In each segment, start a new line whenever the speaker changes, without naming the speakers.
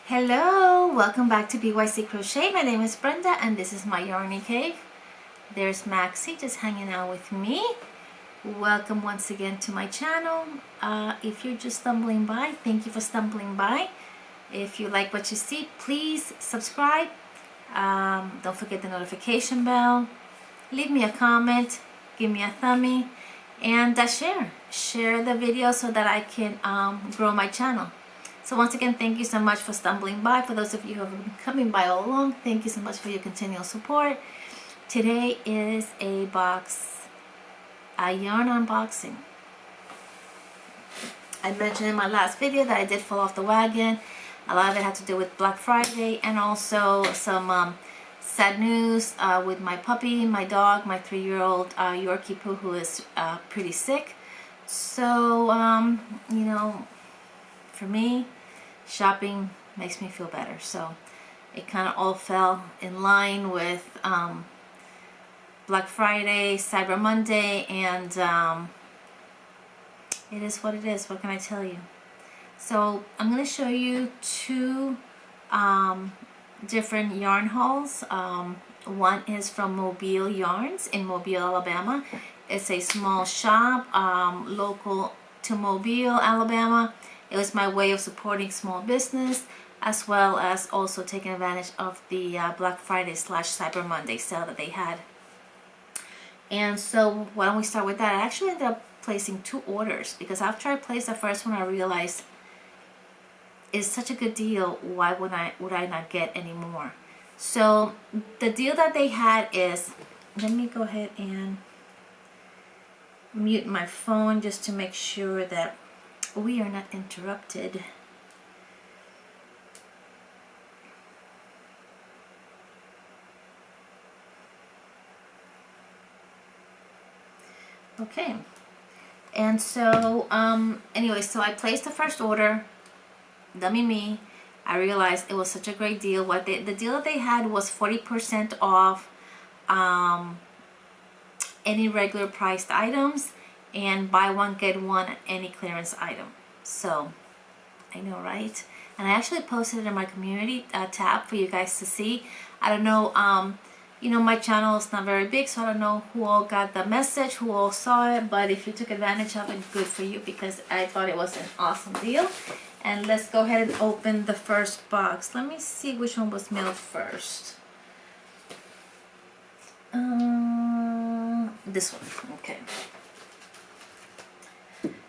Hello, welcome back to B.Y.C Crochet. My name is Brenda and this is my yarny cave. There's Maxie just hanging out with me. Welcome once again to my channel. If you're just stumbling by, thank you for stumbling by. If you like what you see, please subscribe. Don't forget the notification bell. Leave me a comment, give me a thumbie, and share the video so that I can grow my channel. So once again, thank you so much for stumbling by. For those of you who have been coming by all along, thank you so much for your continual support. Today is a yarn unboxing. I mentioned in my last video that I did fall off the wagon. A lot of it had to do with Black Friday and also some sad news with my puppy, my dog, my 3-year-old Yorkie Poo, who is pretty sick. So, you know, for me, shopping makes me feel better. So it kind of all fell in line with Black Friday, Cyber Monday, and it is what it is. What can I tell you? So I'm going to show you two different yarn hauls. One is from Mobile Yarns in Mobile, Alabama. It's a small shop local to Mobile, Alabama. It was my way of supporting small business, as well as also taking advantage of the Black Friday / Cyber Monday sale that they had. And so why don't we start with that? I actually ended up placing 2 orders because after I placed the first one, I realized it's such a good deal. Why would I not get any more? So the deal that they had is, let me go ahead and mute my phone just to make sure that we are not interrupted. Okay, and so anyway, so I placed the first order. Dummy me, I realized it was such a great deal. The deal that they had was 40% off any regular priced items, and buy one get one at any clearance item. So I know, right? And I actually posted it in my community tab for you guys to see. I don't know, you know, my channel is not very big, so I don't know who all got the message, who all saw it, but if you took advantage of it, good for you, because I thought it was an awesome deal. And let's go ahead and open the first box. Let me see which one was mailed first. This one, okay.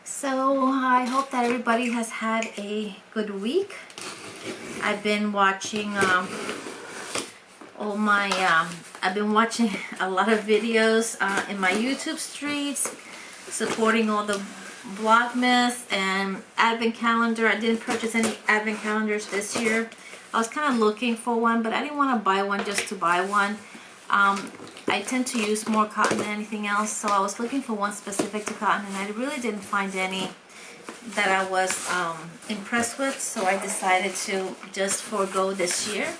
So I hope that everybody has had a good week. I've been watching I've been watching a lot of videos in my YouTube streets, supporting all the Vlogmas and advent calendar. I didn't purchase any advent calendars this year. I was kind of looking for one, but I didn't want to buy one just to buy one. I tend to use more cotton than anything else, so I was looking for one specific to cotton, and I really didn't find any that I was impressed with, so I decided to just forego this year.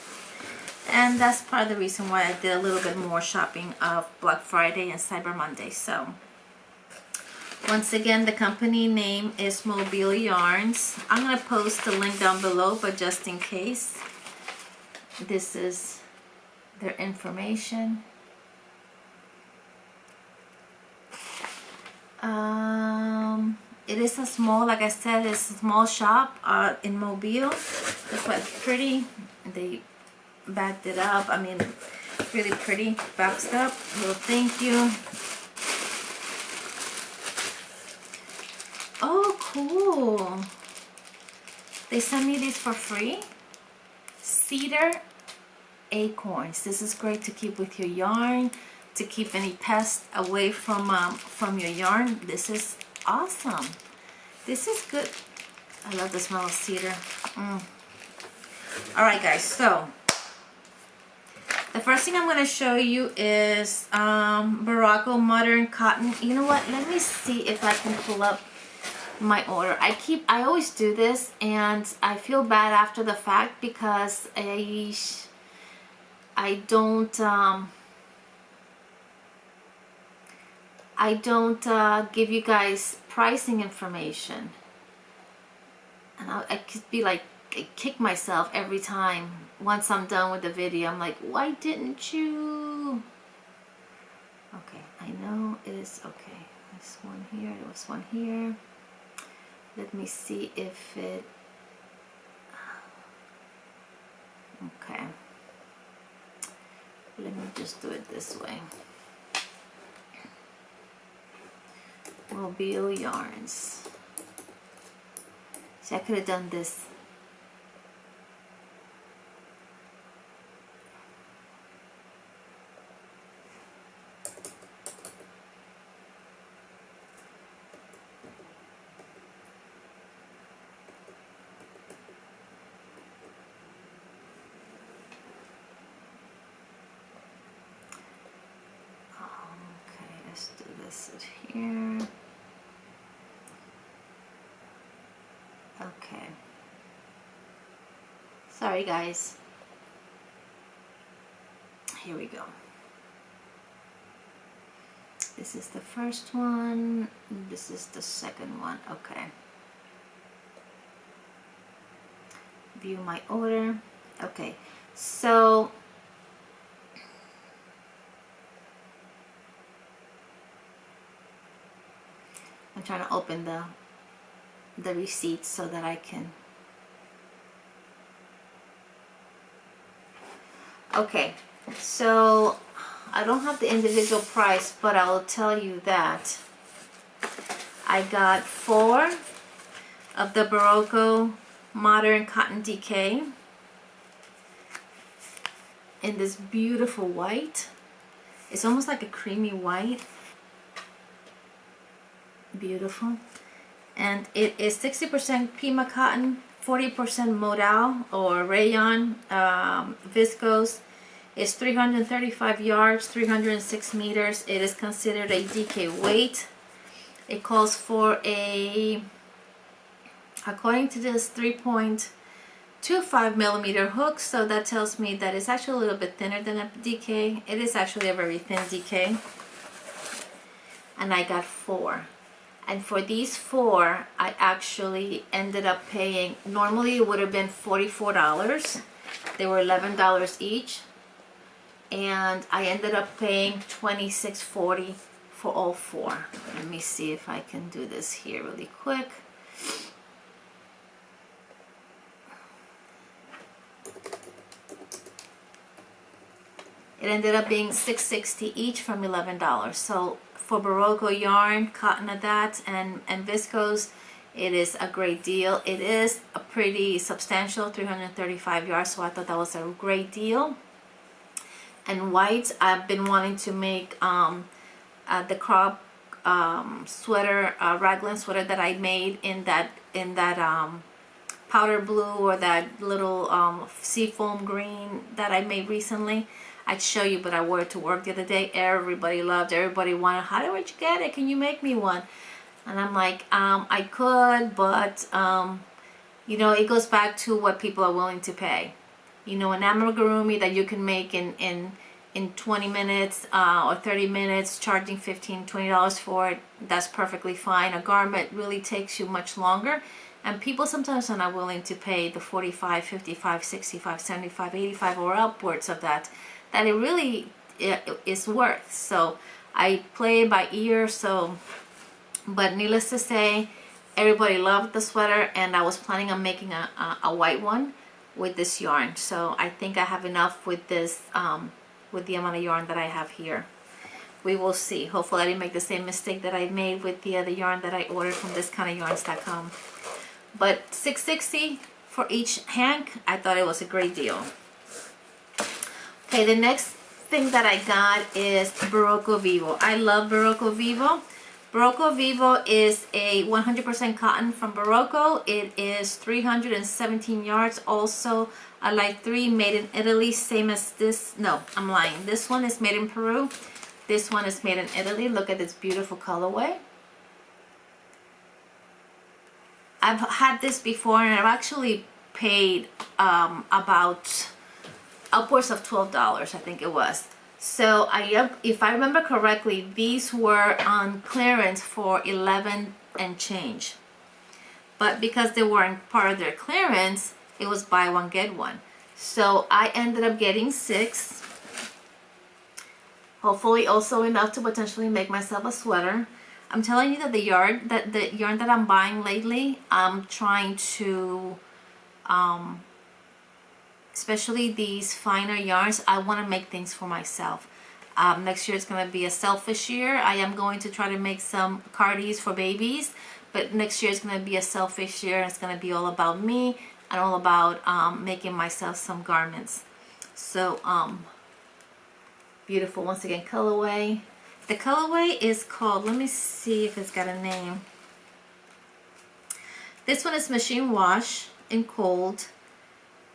And that's part of the reason why I did a little bit more shopping of Black Friday and Cyber Monday. So once again, the company name is Mobile Yarns. I'm going to post the link down below, but just in case, this is their information. It is a small, like I said, it's a small shop in Mobile. It's quite pretty. They backed it up. I mean, really pretty, boxed up. Well, thank you. Oh, cool. They sent me these for free. Cedar acorns. This is great to keep with your yarn, to keep any pests away from your yarn. This is awesome. This is good. I love the smell of cedar. Alright guys, so the first thing I'm going to show you is Morocco Modern Cotton. You know what? Let me see if I can pull up my order. I always do this, and I feel bad after the fact because I don't give you guys pricing information, and I could be like kick myself every time. Once I'm done with the video, I'm like, why didn't you? Okay, I know it is okay. This one here, there was one here. Let me see if it, okay. Let me just do it this way. Mobile yarns. See, I could have done this. Okay, let's do this here. Okay. Sorry guys. Here we go. This is the first one. This is the second one. Okay. View my order. Okay. So I'm trying to open the receipt so that I can. Okay, so I don't have the individual price, but I'll tell you that I got 4 of the Barocco Modern Cotton DK in this beautiful white. It's almost like a creamy white. Beautiful. And it is 60% Pima cotton, 40% modal or rayon, viscose. It's 335 yards, 306 meters. It is considered a DK weight. It calls for a, according to this, 3.25 millimeter hook. So that tells me that it's actually a little bit thinner than a DK. It is actually a very thin DK. And I got 4. And for these 4, I actually ended up paying, normally it would have been $44. They were $11 each. And I ended up paying $26.40 for all 4. Let me see if I can do this here really quick. It ended up being $6.60 each from $11. So for Barocco yarn, cotton of that, and viscose, it is a great deal. It is a pretty substantial 335 yards, so I thought that was a great deal. And white, I've been wanting to make the crop sweater, raglan sweater that I made in that powder blue or that little seafoam green that I made recently. I'd show you, but I wore it to work the other day. Everybody loved, everybody wanted, how did you get it? Can you make me one? And I'm like, I could, but you know, it goes back to what people are willing to pay. You know, an amigurumi that you can make in 20 minutes or 30 minutes, charging $15, $20 for it, that's perfectly fine. A garment really takes you much longer. And people sometimes are not willing to pay the 45, 55, 65, 75, 85 or upwards of that it really is worth. So I play by ear. So, but needless to say, everybody loved the sweater, and I was planning on making a white one with this yarn. So I think I have enough with this, with the amount of yarn that I have here. We will see. Hopefully I didn't make the same mistake that I made with the other yarn that I ordered from thiskindofyarns.com. But $6.60 for each hank, I thought it was a great deal. Okay, the next thing that I got is Barocco Vivo. I love Barocco Vivo. Barocco Vivo is a 100% cotton from Barocco. It is 317 yards. Also a light 3, made in Italy, same as this. No, I'm lying. This one is made in Peru. This one is made in Italy. Look at this beautiful colorway. I've had this before, and I've actually paid about upwards of $12, I think it was. So if I remember correctly, these were on clearance for $11 and change. But because they weren't part of their clearance, it was buy one get one. So I ended up getting 6. Hopefully also enough to potentially make myself a sweater. I'm telling you that the yarn that I'm buying lately, I'm trying to especially these finer yarns, I want to make things for myself. Next year is going to be a selfish year. I am going to try to make some cardies for babies, but next year is going to be a selfish year. It's going to be all about me and all about making myself some garments. So beautiful. Once again, colorway. The colorway is called, let me see if it's got a name. This one is machine wash in cold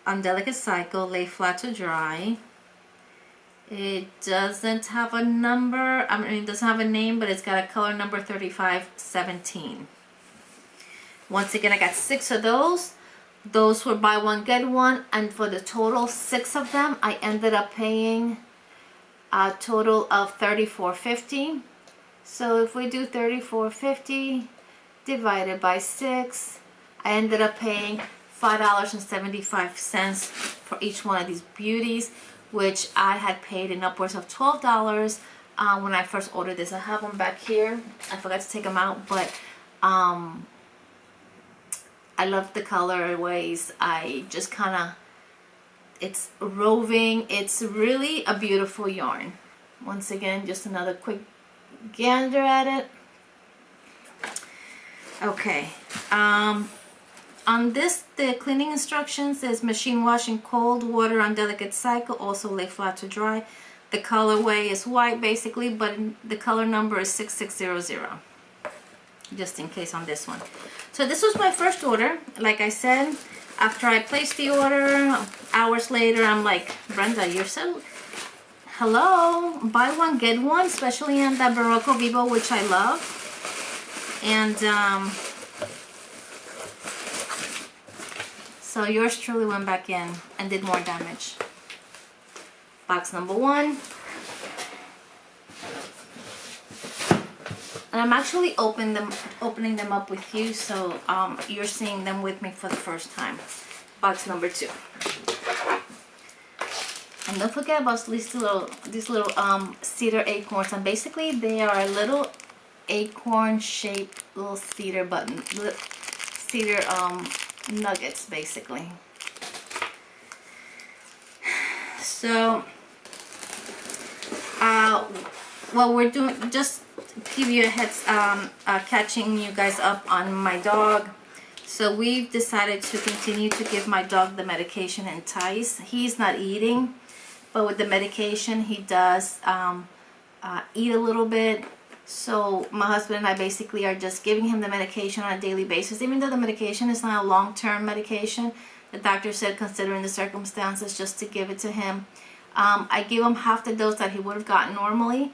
on delicate cycle, lay flat to dry. It doesn't have a number, I mean it doesn't have a name, but it's got a color number 3517. Once again, I got 6 of those. Those were buy one get one, and for the total 6 of them, I ended up paying a total of $34.50. So if we do $34.50 divided by 6, I ended up paying $5.75 for each one of these beauties, which I had paid in upwards of $12 when I first ordered this. I have them back here. I forgot to take them out, but I love the colorways. I just kind of, it's roving. It's really a beautiful yarn. Once again, just another quick gander at it. Okay. On this, the cleaning instructions says machine wash in cold water on delicate cycle, also lay flat to dry. The colorway is white basically, but the color number is 6600. Just in case on this one. So this was my first order. Like I said, after I placed the order, hours later, I'm like, Brenda, you're so... Hello? Buy one, get one, especially in that Barocco Vivo, which I love. And, so yours truly went back in and did more damage. Box number 1. And I'm actually opening them up with you, so you're seeing them with me for the first time. Box number 2. And don't forget about these little cedar acorns. And basically they are little acorn shaped little cedar cedar nuggets basically. So what we're doing, just give you a heads catching you guys up on my dog. So we've decided to continue to give my dog the medication Entice. He's not eating, but with the medication he does eat a little bit. So my husband and I basically are just giving him the medication on a daily basis, even though the medication is not a long-term medication. The doctor said, considering the circumstances, just to give it to him. I give him half the dose that he would have gotten normally,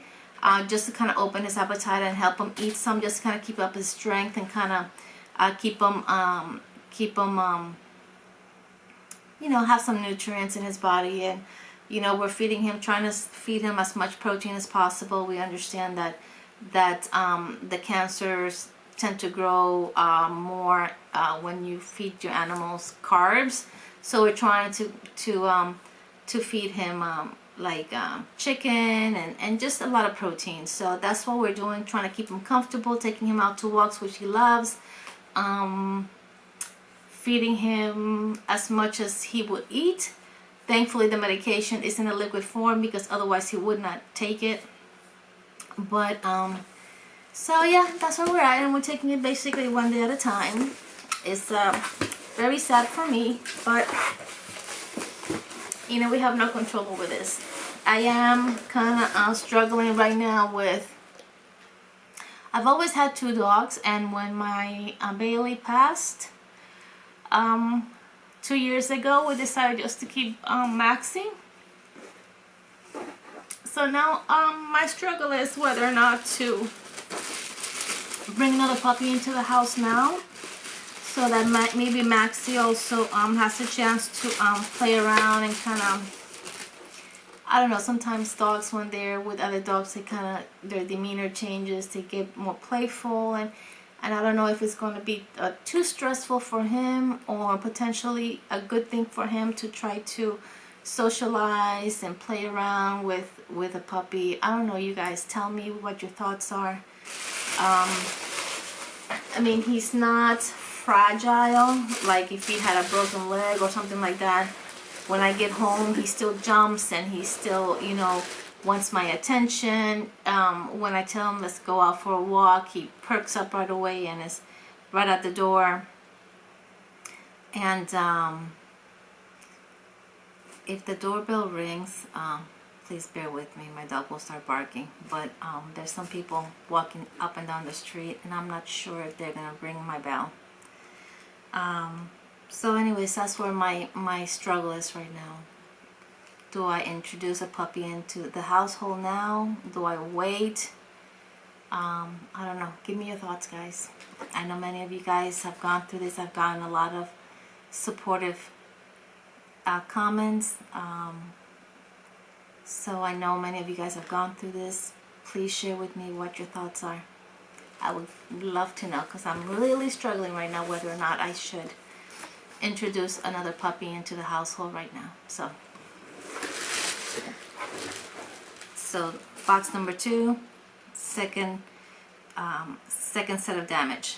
just to kind of open his appetite and help him eat some, just to kind of keep up his strength and kind of keep him you know, have some nutrients in his body. And you know, we're feeding him, trying to feed him as much protein as possible. We understand that the cancers tend to grow more when you feed your animals carbs. So we're trying to feed him like chicken and just a lot of protein. So that's what we're doing, trying to keep him comfortable, taking him out to walks, which he loves, feeding him as much as he would eat. Thankfully the medication is in a liquid form, because otherwise he would not take it. But so yeah, that's where we're at, and we're taking it basically one day at a time. It's very sad for me, but you know, we have no control over this. I am kind of struggling right now with, I've always had 2 dogs, and when my Billie passed 2 years ago, we decided just to keep Maxie. So now my struggle is whether or not to bring another puppy into the house now, so that maybe Maxie also has a chance to play around and kind of, I don't know, sometimes dogs, when they're with other dogs, they kind of, their demeanor changes, they get more playful, and And I don't know if it's going to be too stressful for him or potentially a good thing for him to try to socialize and play around with a puppy. I don't know, you guys tell me what your thoughts are. I mean, he's not fragile, like if he had a broken leg or something like that. When I get home, he still jumps and he still, you know, wants my attention. When I tell him let's go out for a walk, he perks up right away and is right at the door. And if the doorbell rings, please bear with me, my dog will start barking. But there's some people walking up and down the street and I'm not sure if they're gonna ring my bell. So anyways, that's where my struggle is right now. Do I introduce a puppy into the household now? Do I wait? I don't know. Give me your thoughts, guys. I know many of you guys have gone through this. I've gotten a lot of supportive comments. So I know many of you guys have gone through this. Please share with me what your thoughts are. I would love to know, because I'm really struggling right now whether or not I should introduce another puppy into the household right now. So box number 2, second set of damage.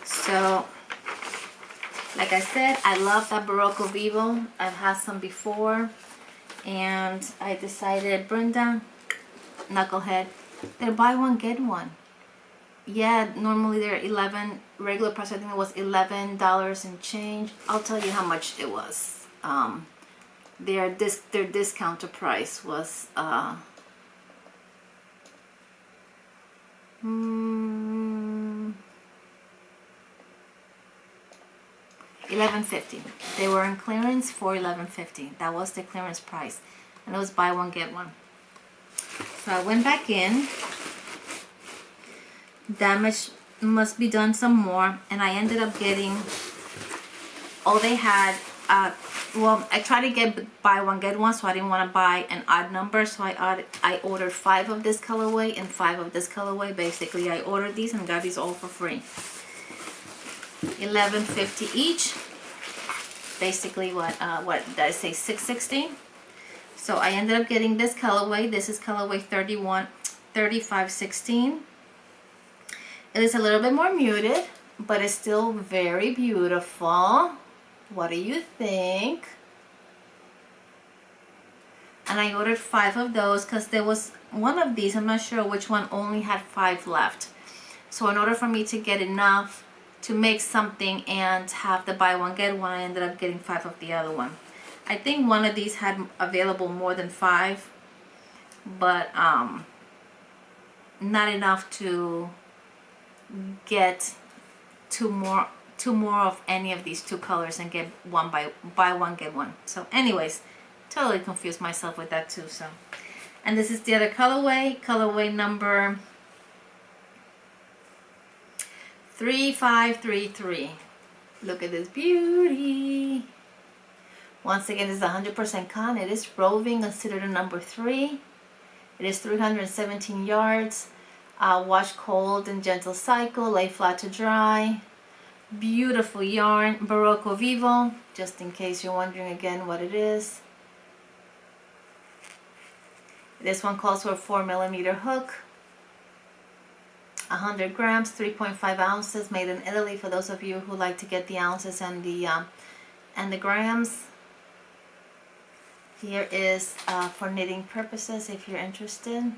So like I said, I love that Barocco Vivo. I've had some before and I decided, Brenda, knucklehead, they're buy one get one. Yeah, normally they're 11, regular price I think it was $11 and change. I'll tell you how much it was. Their discounted price was $11.50. They were in clearance for $11.50. That was the clearance price, and it was buy one get one. So I went back in. Damage must be done some more, and I ended up getting, oh, they had well, I tried to get buy one get one, so I didn't want to buy an odd number, so I ordered 5 of this colorway and 5 of this colorway. Basically I ordered these and got these all for free. $11.50 each. Basically what did I say, $6.60. So I ended up getting this colorway. This is colorway 3516. It is a little bit more muted, but it's still very beautiful. What do you think? And I ordered 5 of those because there was one of these, I'm not sure which one, only had 5 left. So in order for me to get enough to make something and have the buy one get one, I ended up getting 5 of the other one. I think one of these had available more than 5, but not enough to get two more of any of these 2 colors and get one buy one get one. So anyways, totally confused myself with that too. So, and this is the other colorway number 3533. Look at this beauty. Once again, this is 100% cotton. It is roving, considered a number 3. It is 317 yards. Wash cold and gentle cycle, lay flat to dry. Beautiful yarn, Barocco Vivo, just in case you're wondering again what it is. This one calls for a 4mm hook, 100 grams, 3.5 ounces, made in Italy, for those of you who like to get the ounces and the grams. Here is for knitting purposes if you're interested.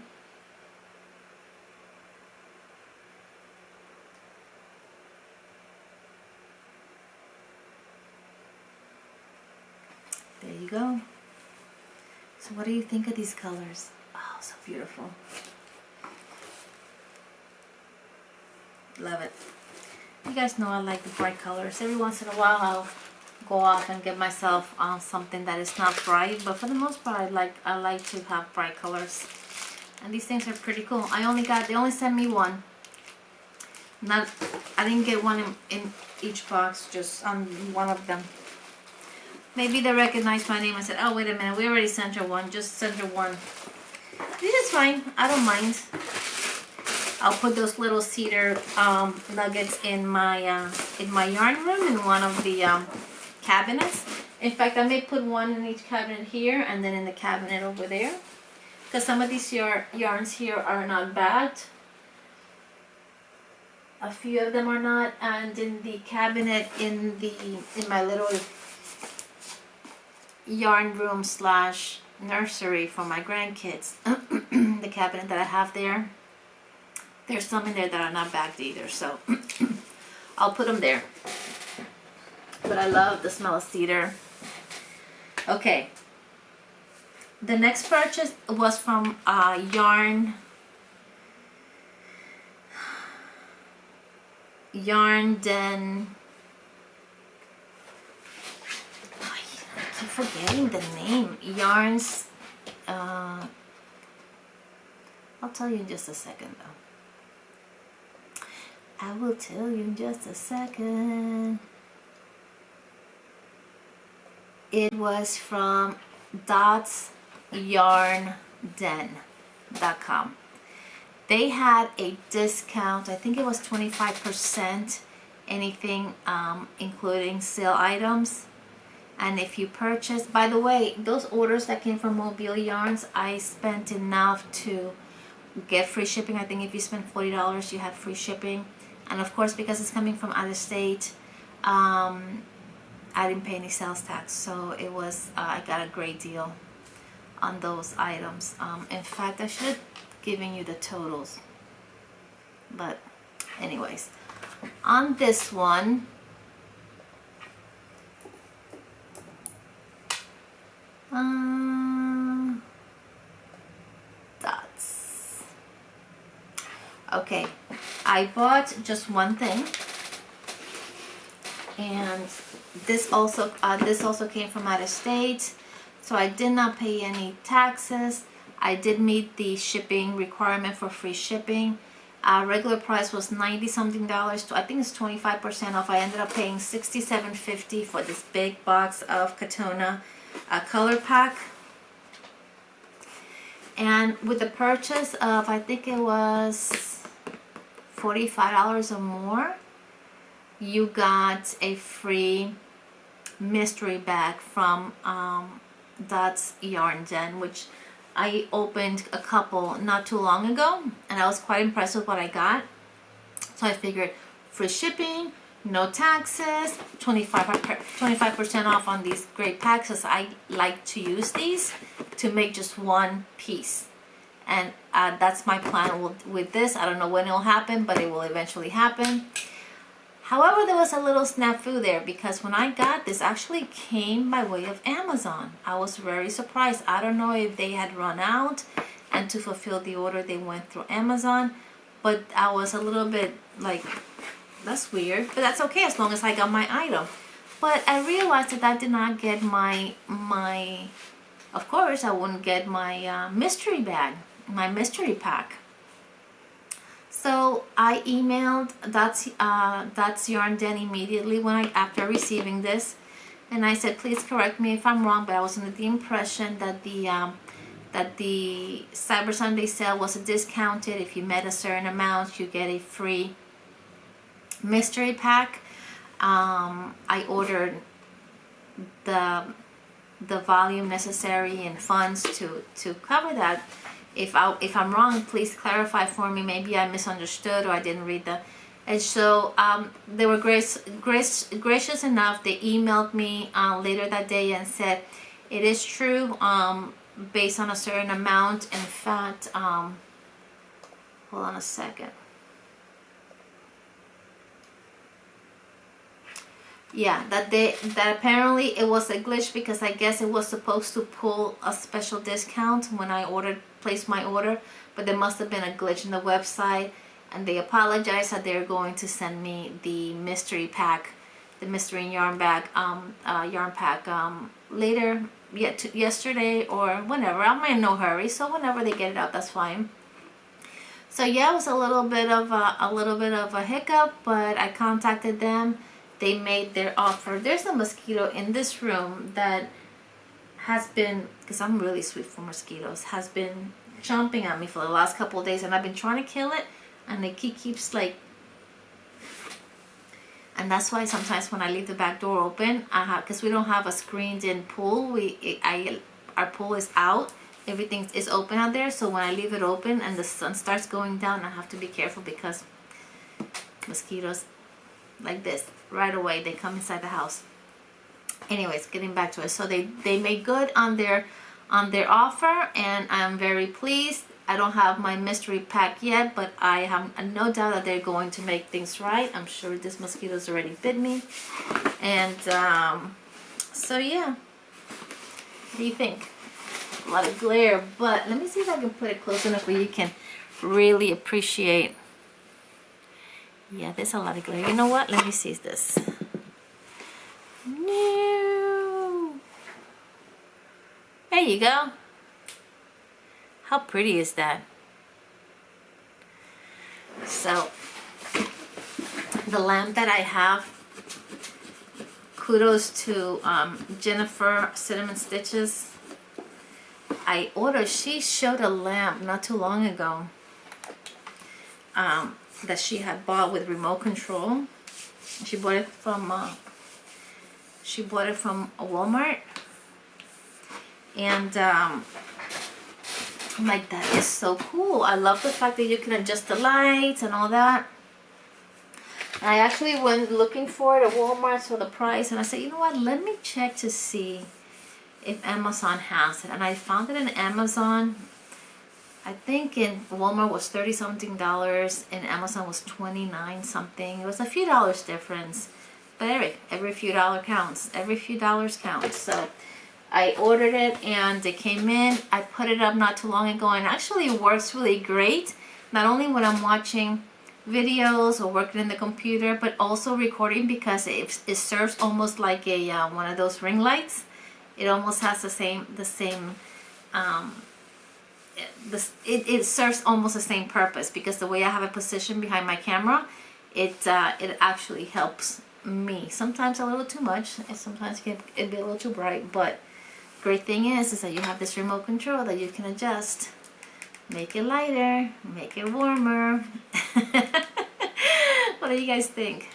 There you go. So what do you think of these colors? Oh, so beautiful. Love it. You guys know I like the bright colors. Every once in a while I'll go off and get myself something that is not bright, but for the most part I like to have bright colors. And these things are pretty cool. They only sent me one. I didn't get one in each box, just on one of them. Maybe they recognized my name and said, oh, wait a minute, we already sent her one, just send her one. This is fine, I don't mind. I'll put those little cedar nuggets in my yarn room in one of the cabinets. In fact, I may put one in each cabinet here and then in the cabinet over there, because some of these yarns here are not bagged. A few of them are not, and in the cabinet in my little yarn room slash nursery for my grandkids, the cabinet that I have there, there's some in there that are not bagged either, so I'll put them there. But I love the smell of cedar. Okay, the next purchase was from Yarn Den. I keep forgetting the name. Yarns. I'll tell you in just a second though. I will tell you in just a second. It was from ShezgotYarn.com. They had a discount. I think it was 25%, anything including sale items. And if you purchase, by the way, those orders that came from Mobile Yarns, I spent enough to get free shipping. I think if you spend $40, you have free shipping. And of course, because it's coming from out of state, I didn't pay any sales tax. So it was, I got a great deal on those items. In fact, I should have given you the totals. But anyways, on this one, dots. Okay, I bought just one thing, and this also came from out of state, so I did not pay any taxes. I did meet the shipping requirement for free shipping. Regular price was $90 something. I think it's 25% off. I ended up paying $67.50 for this big box of Katona color pack. And with the purchase of, I think it was $45 or more, you got a free mystery bag from Dot's Yarn Den, which I opened a couple not too long ago, and I was quite impressed with what I got. So I figured free shipping, no taxes, 25% off on these great packs, as I like to use these to make just one piece. And that's my plan with this. I don't know when it'll happen, but it will eventually happen. However, there was a little snafu there, because when I got this, actually came by way of Amazon. I was very surprised. I don't know if they had run out, and to fulfill the order they went through Amazon, but I was a little bit like, that's weird, but that's okay as long as I got my item. But I realized that I did not get my of course I wouldn't get my mystery bag, my mystery pack. So I emailed That's Yarn Den immediately after receiving this, and I said, please correct me if I'm wrong, but I was under the impression that the Cyber Sunday sale was discounted. If you met a certain amount, you get a free mystery pack. I ordered the volume necessary and funds to cover that. If I'm wrong, please clarify for me. Maybe I misunderstood or I didn't read the. And so they were gracious enough. They emailed me later that day and said, it is true, based on a certain amount. In fact, hold on a second. Yeah, that apparently it was a glitch, because I guess it was supposed to pull a special discount when I placed my order, but there must have been a glitch in the website, and they apologized that they're going to send me the mystery pack, the mystery yarn pack later, yesterday or whenever. I'm in no hurry, so whenever they get it out, that's fine. So yeah, it was a little bit of a hiccup, but I contacted them. They made their offer. There's a mosquito in this room that has been, because I'm really sweet for mosquitoes, has been jumping at me for the last couple of days, and I've been trying to kill it. and it keeps like, and that's why sometimes when I leave the back door open, because we don't have a screened-in pool, our pool is out, everything is open out there, so when I leave it open and the sun starts going down, I have to be careful because mosquitoes like this right away, they come inside the house. Anyways, getting back to it, so they made good on their offer, and I'm very pleased. I don't have my mystery pack yet, but I have no doubt that they're going to make things right. I'm sure this mosquito's already bit me. And so yeah, what do you think? A lot of glare, but let me see if I can put it close enough where you can really appreciate. Yeah, there's a lot of glare. You know what? Let me see this. No. There you go. How pretty is that? So, the lamp that I have, kudos to Jennifer Cinnamon Stitches. She showed a lamp not too long ago that she had bought with remote control. She bought it from Walmart, and I'm like, that is so cool. I love the fact that you can adjust the lights and all that. And I actually went looking for it at Walmart, saw the price, and I said, you know what, let me check to see if Amazon has it. And I found it in Amazon. I think in Walmart was $30 something, and Amazon was 29 something. It was a few dollars difference, but every few dollar counts. Every few dollars counts. So I ordered it and it came in. I put it up not too long ago, and actually it works really great. Not only when I'm watching videos or working in the computer, but also recording, because it serves almost like a one of those ring lights. It almost has the same it serves almost the same purpose, because the way I have it positioned behind my camera, it actually helps me. Sometimes a little too much, and sometimes it can be a little too bright, but great thing is that you have this remote control that you can adjust, make it lighter, make it warmer. What do you guys think?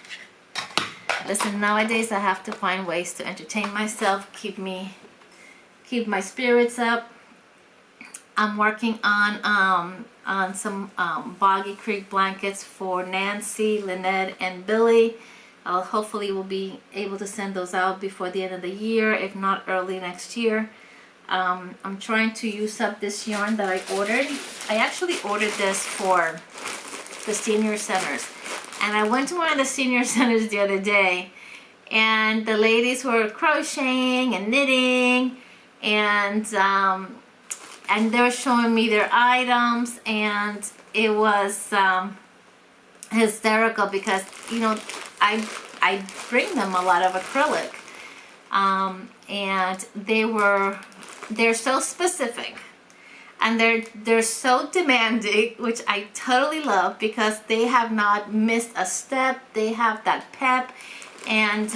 Listen, nowadays I have to find ways to entertain myself, keep my spirits up. I'm working on some Boggy Creek blankets for Nancy, Linette, and Billie. Hopefully we'll be able to send those out before the end of the year, if not early next year. I'm trying to use up this yarn that I ordered. I actually ordered this for the senior centers, and I went to one of the senior centers the other day, and the ladies were crocheting and knitting, and they were showing me their items, and it was hysterical, because I bring them a lot of acrylic, and they're so specific, and they're so demanding, which I totally love, because they have not missed a step. They have that pep, and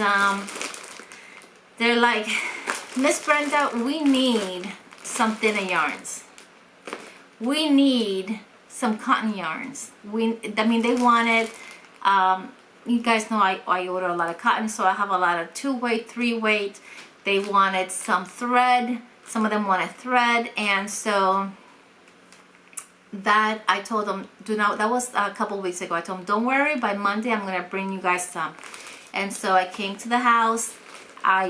they're like, Miss Brenda, we need some thinner yarns. We need some cotton yarns. They wanted, you guys know I order a lot of cotton, so I have a lot of 2-weight, 3-weight. They wanted some thread. Some of them wanted thread, and so that I told them, that was a couple weeks ago. I told them, don't worry, by Monday I'm gonna bring you guys some. And so I came to the house. I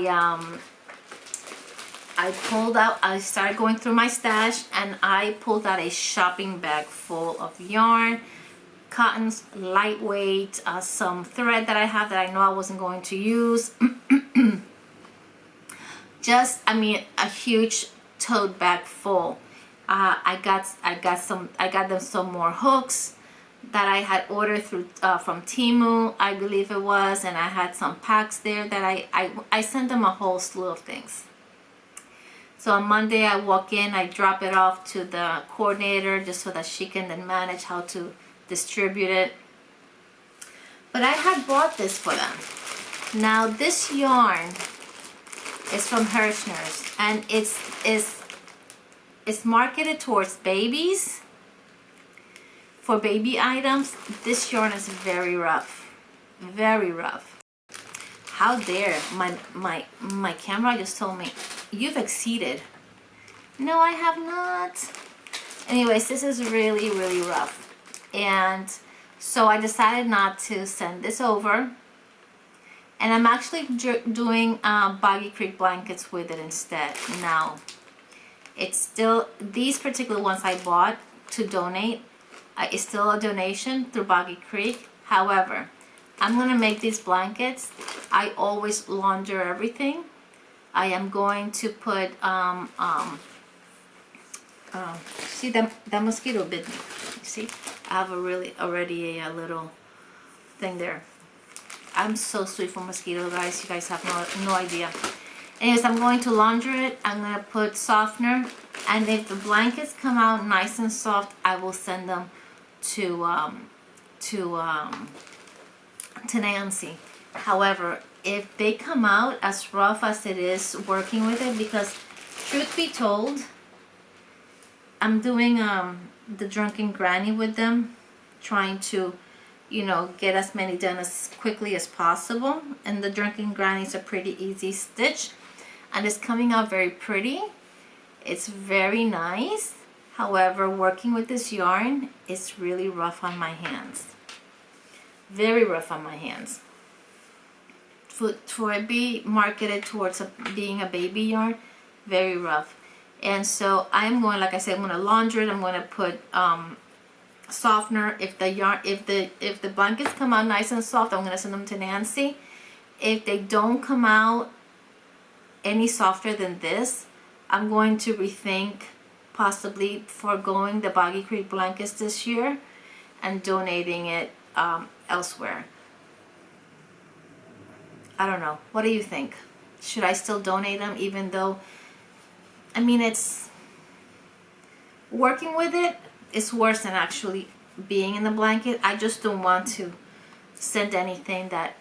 started going through my stash, and I pulled out a shopping bag full of yarn, cottons, lightweight, some thread that I have that I know I wasn't going to use. A huge tote bag full. I got them some more hooks that I had ordered through from Temu, I believe it was, and I had some packs there that I sent them a whole slew of things. So on Monday I walk in, I drop it off to the coordinator just so that she can then manage how to distribute it. But I had bought this for them. Now this yarn is from Hirschner's, and it's marketed towards babies for baby items, this yarn is very rough. Very rough. How dare my camera just told me you've exceeded. No, I have not. Anyways, this is really, really rough. And so I decided not to send this over. And I'm actually doing Boggy Creek blankets with it instead. Now, it's still, these particular ones I bought to donate, it's still a donation through Boggy Creek. However, I'm going to make these blankets. I always launder everything. I am going to put, see that mosquito bit me. See, I have already a little thing there. I'm so sweet for mosquito, guys. You guys have no idea. Anyways, I'm going to launder it. I'm going to put softener. And if the blankets come out nice and soft, I will send them to Nancy. However, if they come out as rough as it is working with it, because truth be told, I'm doing the Drunken Granny with them, trying to, you know, get as many done as quickly as possible. And the Drunken Granny is a pretty easy stitch, and it's coming out very pretty. It's very nice. However, working with this yarn is really rough on my hands. Very rough on my hands. For it be marketed towards being a baby yarn, very rough. And so I'm going, like I said, I'm going to launder it. I'm going to put softener. If the blankets come out nice and soft, I'm going to send them to Nancy. If they don't come out any softer than this, I'm going to rethink possibly foregoing the Boggy Creek blankets this year and donating it elsewhere. I don't know. What do you think? Should I still donate them, even though, I mean, it's working with it is worse than actually being in the blanket. I just don't want to send anything that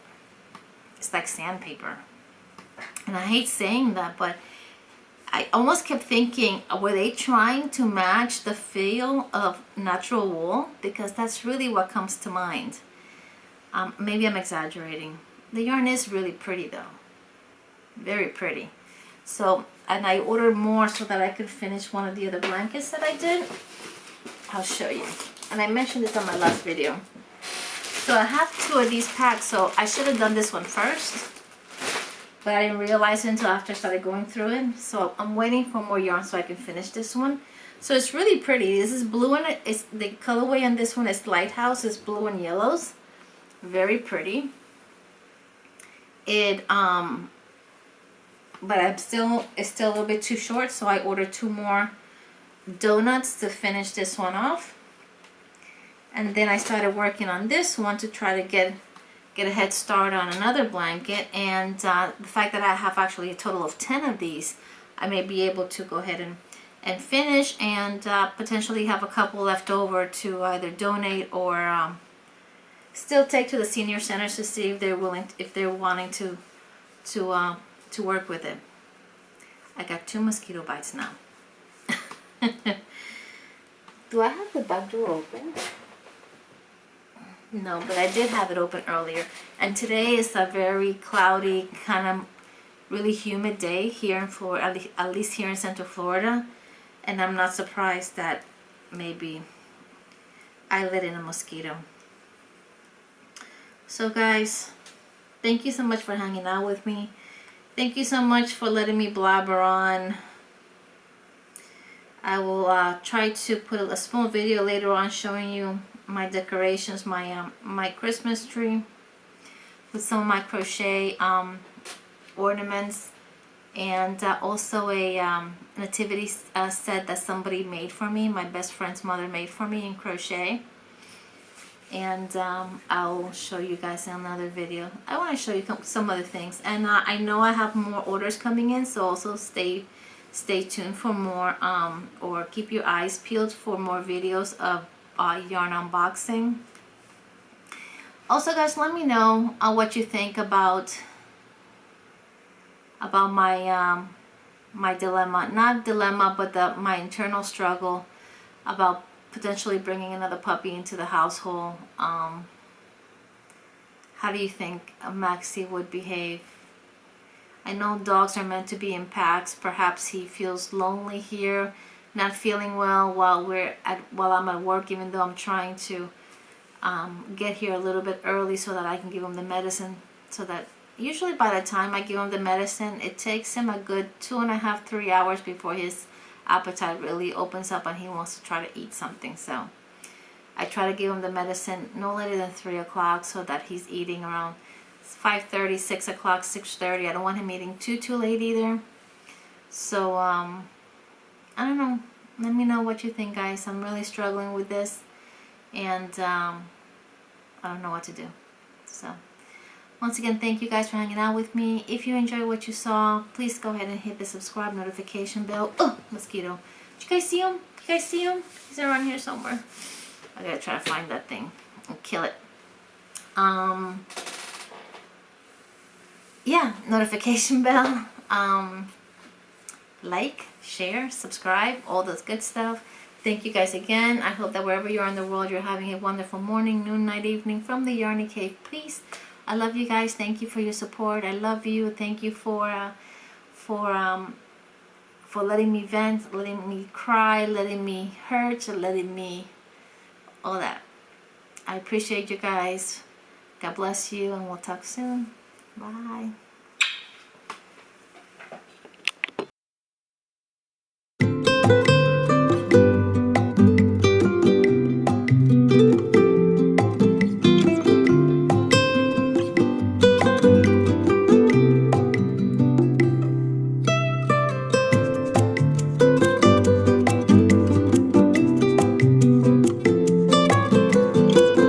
is like sandpaper. And I hate saying that, but I almost kept thinking, were they trying to match the feel of natural wool? Because that's really what comes to mind. Maybe I'm exaggerating. The yarn is really pretty though. Very pretty. So, and I ordered more so that I could finish one of the other blankets that I did. I'll show you. And I mentioned this on my last video. So I have 2 of these packs, so I should have done this one first. But I didn't realize it until after I started going through it. So I'm waiting for more yarn so I can finish this one. So it's really pretty. This is blue and it's the colorway on this one is Lighthouse. It's blue and yellows. Very pretty. But it's still a little bit too short, so I ordered 2 more donuts to finish this one off. And then I started working on this one to try to get a head start on another blanket. And the fact that I have actually a total of 10 of these, I may be able to go ahead and finish and potentially have a couple left over to either donate or still take to the senior centers to see if they're willing, if they're wanting to work with it. I got 2 mosquito bites now. Do I have the back door open? No, but I did have it open earlier. And today is a very cloudy, kind of really humid day here in Florida, at least here in Central Florida. And I'm not surprised that maybe I let in a mosquito. So guys, thank you so much for hanging out with me. Thank you so much for letting me blabber on. I will try to put a small video later on showing you my decorations, my Christmas tree with some of my crochet ornaments, and also a nativity set that somebody made for me. My best friend's mother made for me in crochet. And I'll show you guys in another video. I want to show you some other things, and I know I have more orders coming in, so also stay tuned for more, or keep your eyes peeled for more videos of yarn unboxing. Also guys, let me know what you think about my dilemma, not dilemma, but my internal struggle about potentially bringing another puppy into the household. How do you think Maxie would behave? I know dogs are meant to be in packs. Perhaps he feels lonely here, not feeling well while I'm at work, even though I'm trying to get here a little bit early so that I can give him the medicine. So that usually by the time I give him the medicine, it takes him a good 2.5, 3 hours before his appetite really opens up and he wants to try to eat something. So I try to give him the medicine no later than 3 o'clock so that he's eating around 5:30, 6 o'clock, 6:30. I don't want him eating too late either. So I don't know. Let me know what you think, guys. I'm really struggling with this, and I don't know what to do. So once again, thank you guys for hanging out with me. If you enjoyed what you saw, please go ahead and hit the subscribe notification bell. Oh, mosquito. Did you guys see him? You guys see him? He's around here somewhere. I gotta try to find that thing and kill it. Yeah, notification bell. Like, share, subscribe, all those good stuff. Thank you guys again. I hope that wherever you are in the world, you're having a wonderful morning, noon, night, evening from the Yarny Cave. Please, I love you guys. Thank you for your support. I love you. Thank you for letting me vent, letting me cry, letting me hurt, letting me all that. I appreciate you guys. God bless you, and we'll talk soon. Bye.